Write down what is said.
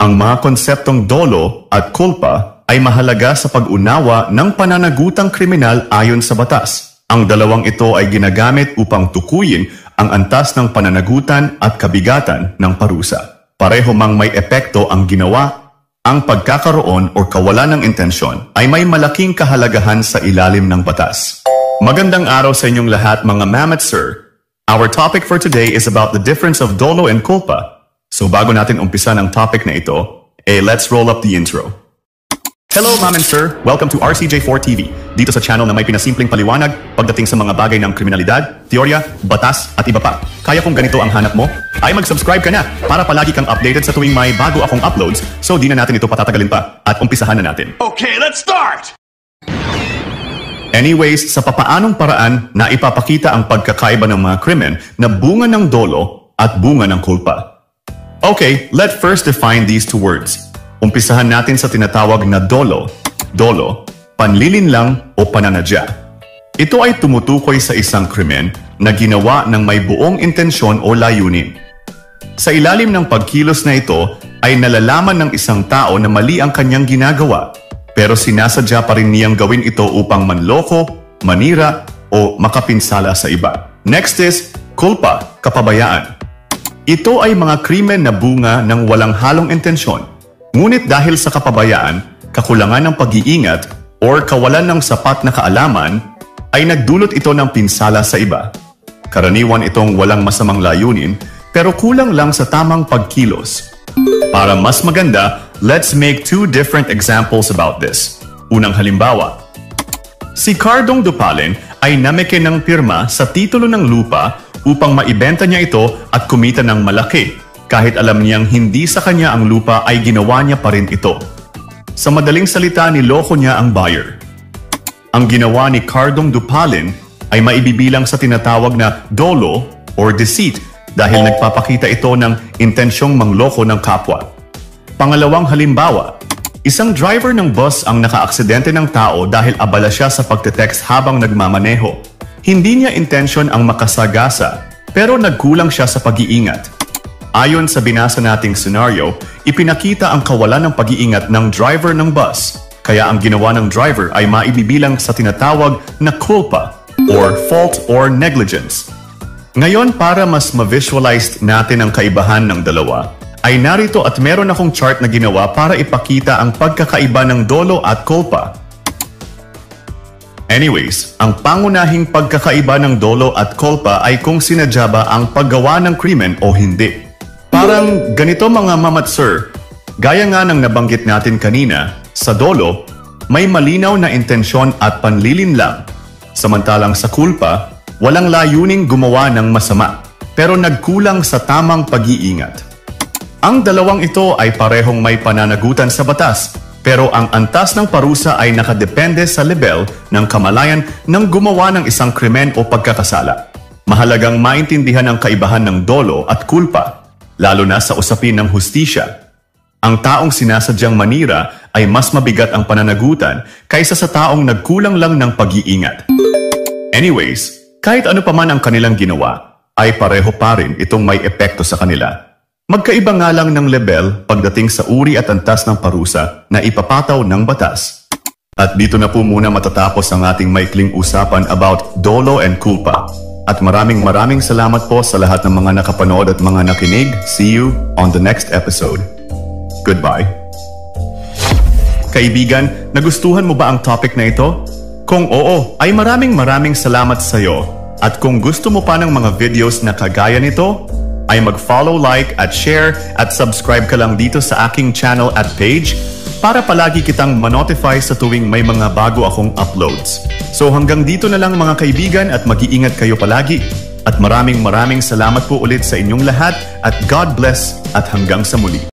Ang mga konseptong dolo at kulpa ay mahalaga sa pag-unawa ng pananagutang kriminal ayon sa batas. Ang dalawang ito ay ginagamit upang tukuyin ang antas ng pananagutan at kabigatan ng parusa. Pareho mang may epekto ang ginawa, ang pagkakaroon o kawalan ng intensyon ay may malaking kahalagahan sa ilalim ng batas. Magandang araw sa inyong lahat mga ma'am at sir. Our topic for today is about the difference of dolo and culpa. So bago natin umpisa ng topic na ito, let's roll up the intro. Hello ma'am and sir, welcome to RCJ4 TV. Dito sa channel na may pinasimpleng paliwanag pagdating sa mga bagay ng kriminalidad, teorya, batas at iba pa. Kaya kung ganito ang hanap mo, ay mag-subscribe ka na para palagi kang updated sa tuwing may bago akong uploads, so di na natin ito patatagalin pa at umpisahan na natin. Okay, let's start! Anyways, sa papaanong paraan na ipapakita ang pagkakaiba ng mga krimen na bunga ng dolo at bunga ng kulpa. Okay, let's first define these two words. Umpisahan natin sa tinatawag na dolo. Dolo, panlilinlang o pananadya. Ito ay tumutukoy sa isang krimen na ginawa ng may buong intensyon o layunin. Sa ilalim ng pagkilos na ito ay nalalaman ng isang tao na mali ang kanyang ginagawa, pero sinasadya pa rin niyang gawin ito upang manloko, manira o makapinsala sa iba. Next is kulpa, kapabayaan. Ito ay mga krimen na bunga ng walang halong intensyon. Ngunit dahil sa kapabayaan, kakulangan ng pag-iingat, or kawalan ng sapat na kaalaman, ay nagdulot ito ng pinsala sa iba. Karaniwan itong walang masamang layunin, pero kulang lang sa tamang pagkilos. Para mas maganda, let's make two different examples about this. Unang halimbawa, si Cardong Dupalen ay nameke ng pirma sa titulo ng lupa upang maibenta niya ito at kumita ng malaki, kahit alam niyang hindi sa kanya ang lupa ay ginawa niya pa rin ito. Sa madaling salita, niloko niya ang buyer. Ang ginawa ni Cardong Dupalen ay maibibilang sa tinatawag na dolo or deceit dahil nagpapakita ito ng intensyong mangloko ng kapwa. Pangalawang halimbawa, isang driver ng bus ang nakaaksidente ng tao dahil abala siya sa pagte-text habang nagmamaneho. Hindi niya intensyon ang makasagasa, pero nagkulang siya sa pag-iingat. Ayon sa binasa nating senaryo, ipinakita ang kawalan ng pag-iingat ng driver ng bus, kaya ang ginawa ng driver ay maibibilang sa tinatawag na culpa, or fault or negligence. Ngayon, para mas ma-visualize natin ang kaibahan ng dalawa, ay narito at meron akong chart na ginawa para ipakita ang pagkakaiba ng dolo at culpa. Anyways, ang pangunahing pagkakaiba ng dolo at culpa ay kung sinadya ba ang paggawa ng krimen o hindi. Parang ganito mga ma'am at sir, gaya nga ng nabanggit natin kanina, sa dolo, may malinaw na intensyon at panlilinlang. Samantalang sa culpa, walang layuning gumawa ng masama, pero nagkulang sa tamang pag-iingat. Ang dalawang ito ay parehong may pananagutan sa batas, pero ang antas ng parusa ay nakadepende sa level ng kamalayan ng gumawa ng isang krimen o pagkakasala. Mahalagang maintindihan ang kaibahan ng dolo at kulpa, lalo na sa usapin ng hustisya. Ang taong sinasadyang manira ay mas mabigat ang pananagutan kaysa sa taong nagkulang lang ng pag-iingat. Anyways, kahit ano pa man ang kanilang ginawa, ay pareho pa rin itong may epekto sa kanila. Magkaiba nga lang ng level pagdating sa uri at antas ng parusa na ipapataw ng batas. At dito na po muna matatapos ang ating maikling usapan about dolo and culpa. At maraming salamat po sa lahat ng mga nakapanood at mga nakinig. See you on the next episode. Goodbye. Kaibigan, nagustuhan mo ba ang topic na ito? Kung oo, ay maraming salamat sa iyo. At kung gusto mo pa ng mga videos na kagaya nito, ay mag-follow, like, at share at subscribe ka lang dito sa aking channel at page para palagi kitang ma-notify sa tuwing may mga bago akong uploads. So hanggang dito na lang mga kaibigan at mag-iingat kayo palagi. At maraming salamat po ulit sa inyong lahat at God bless at hanggang sa muli.